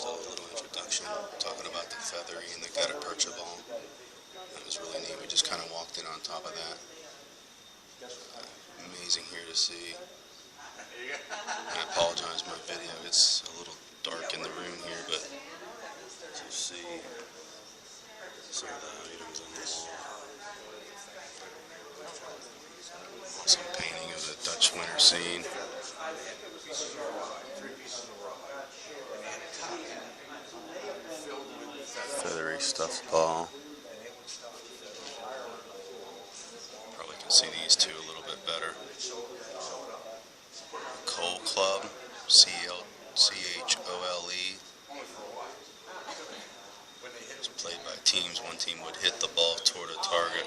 watched a little introduction talking about the feathery and the gutta percha ball. That was really neat. We just kind of walked in on top of that. Amazing here to see. And I apologize for my video. It's a little dark in the room here, but to see some of the items on the wall. Some painting of the Dutch winter scene. Feathery stuffed ball. Probably can see these two a little bit better. Cole Club, Chole. It's played by teams. One team would hit the ball toward a target,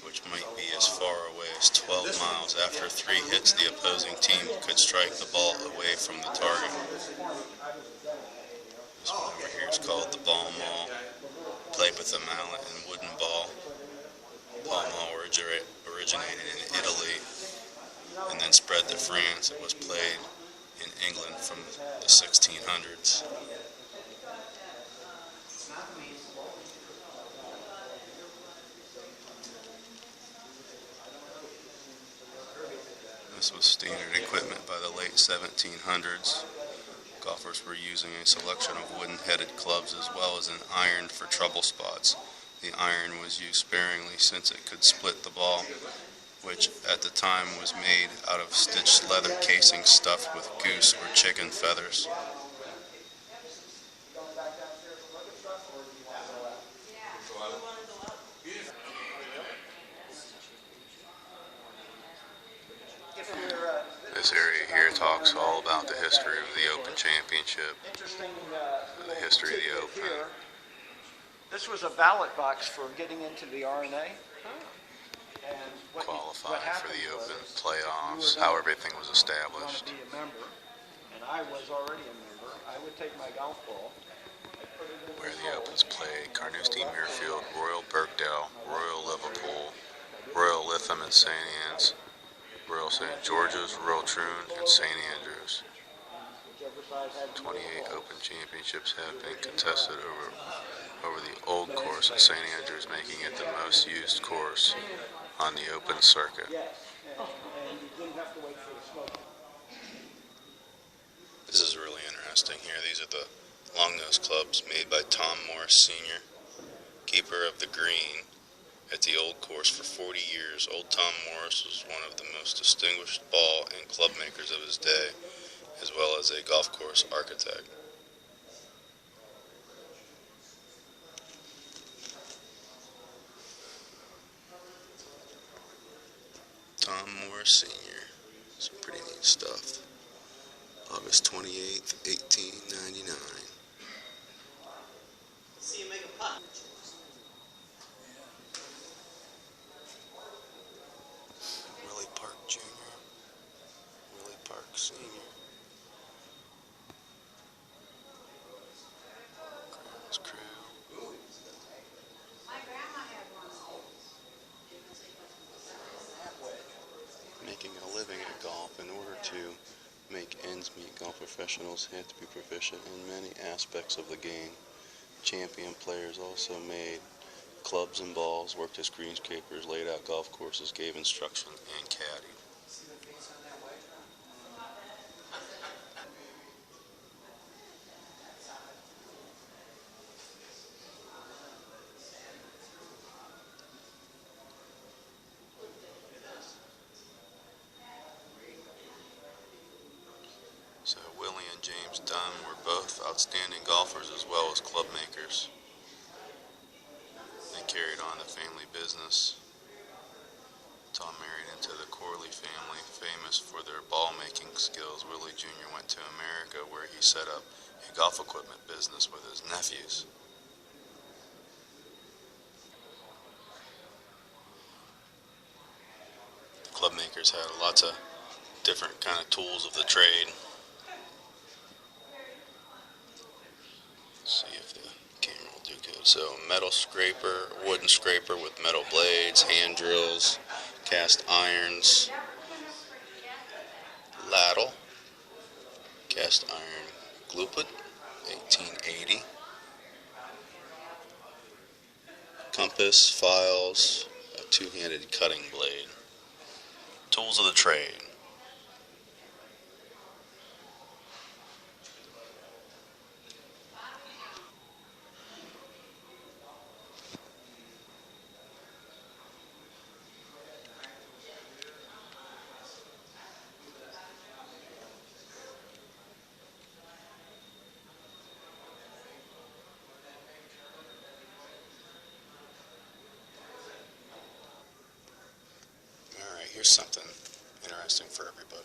which might be as far away as 12 miles. After 3 hits, the opposing team could strike the ball away from the target. This one over here is called the ball maul, played with a mallet and wooden ball. Ball maul originated in Italy and then spread to France. It was played in England from the 1600s. This was standard equipment by the late 1700s. Golfers were using a selection of wooden-headed clubs as well as an iron for trouble spots. The iron was used sparingly since it could split the ball, which at the time was made out of stitched leather casing stuffed with goose or chicken feathers. This area here talks all about the history of the Open Championship, the history of the Open. Here, this was a ballot box for getting into the RNA. And Qualifying for the Open playoffs, how everything was established. To be a member, and I was already a member. I would take my golf ball. Where the Opens played: Carnoustie Muirfield, Royal Birkdale, Royal Liverpool, Royal Lytham and St. Anne's, Royal St. George's, Royal Troon, and St. Andrews. 28 Open Championships have been contested over the old course at St. Andrews, making it the most used course on the Open circuit. This is really interesting here. These are the long-nose clubs made by Tom Morris Sr., keeper of the green at the old course for 40 years. Old Tom Morris was one of the most distinguished ball and club makers of his day, as well as a golf course architect. Tom Morris Sr. Some pretty neat stuff. August 28th, 1899. See you make a putt. Willie Park Jr., Willie Park Sr., Crown's Crew. Making a living at golf. In order to make ends meet, golf professionals have to be proficient in many aspects of the game. Champion players also made clubs and balls, worked as greenskeepers, laid out golf courses, gave instruction, and caddied. So Willie and James Dunn were both outstanding golfers as well as club makers. They carried on the family business. Tom married into the Corley family, famous for their ball-making skills. Willie Jr. went to America, where he set up a golf equipment business with his nephews. The club makers had lots of different kind of tools of the trade. Let's see if the camera will do good. So metal scraper, wooden scraper with metal blades, hand drills, cast irons, ladle, cast iron glue put, 1880. Compass, files, a two-handed cutting blade. Tools of the trade. Alright, here's something interesting for everybody.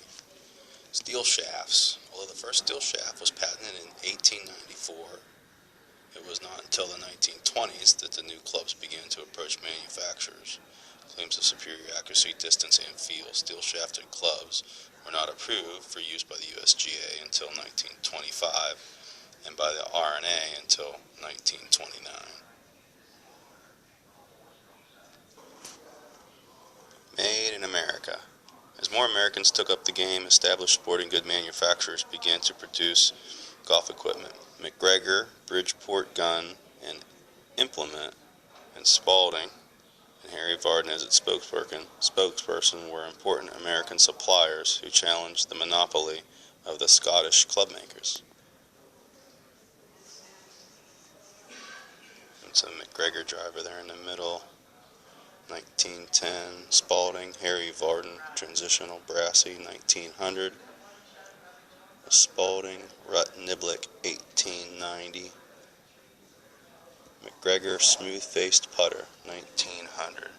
Steel shafts. Although the first steel shaft was patented in 1894, it was not until the 1920s that the new clubs began to approach manufacturers. Claims of superior accuracy, distance, and feel. Steel shafted clubs were not approved for use by the USGA until 1925 and by the RNA until 1929. Made in America. As more Americans took up the game, established sporting good manufacturers began to produce golf equipment. McGregor, Bridgeport Gun and Implement, and Spalding and Harry Vardon as its spokesperson were important American suppliers who challenged the monopoly of the Scottish club makers. It's a McGregor driver there in the middle. 1910, Spalding, Harry Vardon, transitional brassy, 1900. Spalding, Rut Niblick, 1890. McGregor, smooth-faced putter, 1900.